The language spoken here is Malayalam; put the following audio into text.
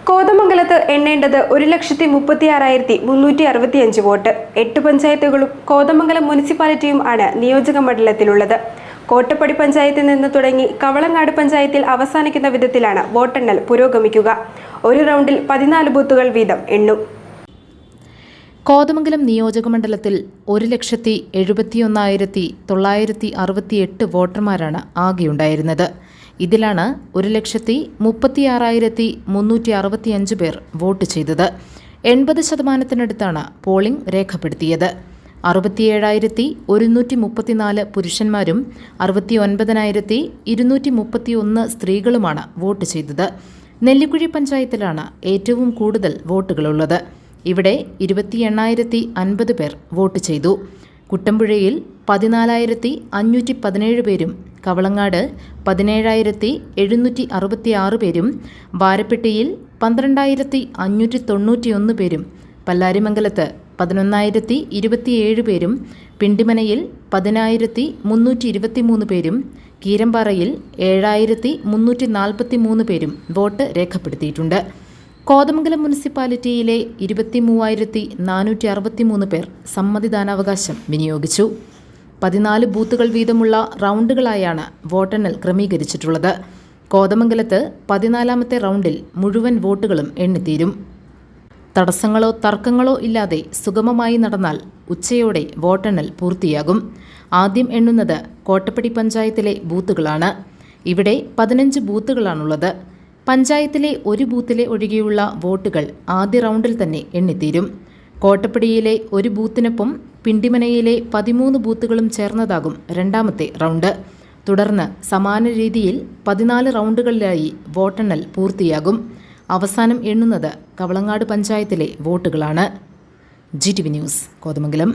കോതമംഗലത്ത് എണ്ണേണ്ടത് 1,36,365 വോട്ട്. 8 പഞ്ചായത്തുകളും കോതമംഗലം മുനിസിപ്പാലിറ്റിയും ആണ് നിയോജക മണ്ഡലത്തിലുള്ളത്. കോട്ടപ്പടി പഞ്ചായത്തിൽ നിന്ന് തുടങ്ങി കവളങ്ങാട് പഞ്ചായത്തിൽ അവസാനിക്കുന്ന വിധത്തിലാണ് വോട്ടെണ്ണൽ പുരോഗമിക്കുക. ഒരു റൗണ്ടിൽ 14 ബൂത്തുകൾ വീതം എണ്ണും. കോതമംഗലം നിയോജകമണ്ഡലത്തിൽ 1,71,968 വോട്ടർമാരാണ് ആകെയുണ്ടായിരുന്നത്. ഇതിലാണ് 1,36,365 പേർ വോട്ട് ചെയ്തത്. 80% പോളിംഗ് രേഖപ്പെടുത്തിയത്. 67,134 പുരുഷന്മാരും 69,231 സ്ത്രീകളുമാണ് വോട്ട് ചെയ്തത്. നെല്ലിക്കുഴി പഞ്ചായത്തിലാണ് ഏറ്റവും കൂടുതൽ വോട്ടുകളുള്ളത്. ഇവിടെ 28,050 പേർ വോട്ട് ചെയ്തു. കുട്ടമ്പുഴയിൽ 14,517 പേരും കവളങ്ങാട് 17,766 പേരും വാരപ്പെട്ടിയിൽ 12,591 പേരും പല്ലാരിമംഗലത്ത് 11,027 പേരും പിണ്ടിമനയിൽ 10,323 പേരും കീരമ്പാറയിൽ 7,343 പേരും വോട്ട് രേഖപ്പെടുത്തിയിട്ടുണ്ട്. കോതമംഗലം മുനിസിപ്പാലിറ്റിയിലെ 23,463 പേർ സമ്മതിദാനാവകാശം വിനിയോഗിച്ചു. 14 ബൂത്തുകൾ വീതമുള്ള റൗണ്ടുകളായാണ് വോട്ടെണ്ണൽ ക്രമീകരിച്ചിട്ടുള്ളത്. കോതമംഗലത്ത് 14ാമത്തെ റൗണ്ടിൽ മുഴുവൻ വോട്ടുകളും എണ്ണിത്തീരും. തടസ്സങ്ങളോ തർക്കങ്ങളോ ഇല്ലാതെ സുഗമമായി നടന്നാൽ ഉച്ചയോടെ വോട്ടെണ്ണൽ പൂർത്തിയാകും. ആദ്യം എണ്ണുന്നത് കോട്ടപ്പടി പഞ്ചായത്തിലെ ബൂത്തുകളാണ്. ഇവിടെ 15 ബൂത്തുകളാണുള്ളത്. പഞ്ചായത്തിലെ ഒരു ബൂത്തിലെ ഒഴികെയുള്ള വോട്ടുകൾ ആദ്യ റൗണ്ടിൽ തന്നെ എണ്ണിത്തീരും. കോട്ടപ്പടിയിലെ ഒരു ബൂത്തിനൊപ്പം പിണ്ടിമനയിലെ 13 ബൂത്തുകളും ചേർന്നതാകും രണ്ടാമത്തെ റൗണ്ട്. തുടർന്ന് സമാന രീതിയിൽ 14 റൗണ്ടുകളിലായി വോട്ടെണ്ണൽ പൂർത്തിയാകും. അവസാനം എണ്ണുന്നത് കവളങ്ങാട് പഞ്ചായത്തിലെ വോട്ടുകളാണ്. GTV news, Kothamangalam.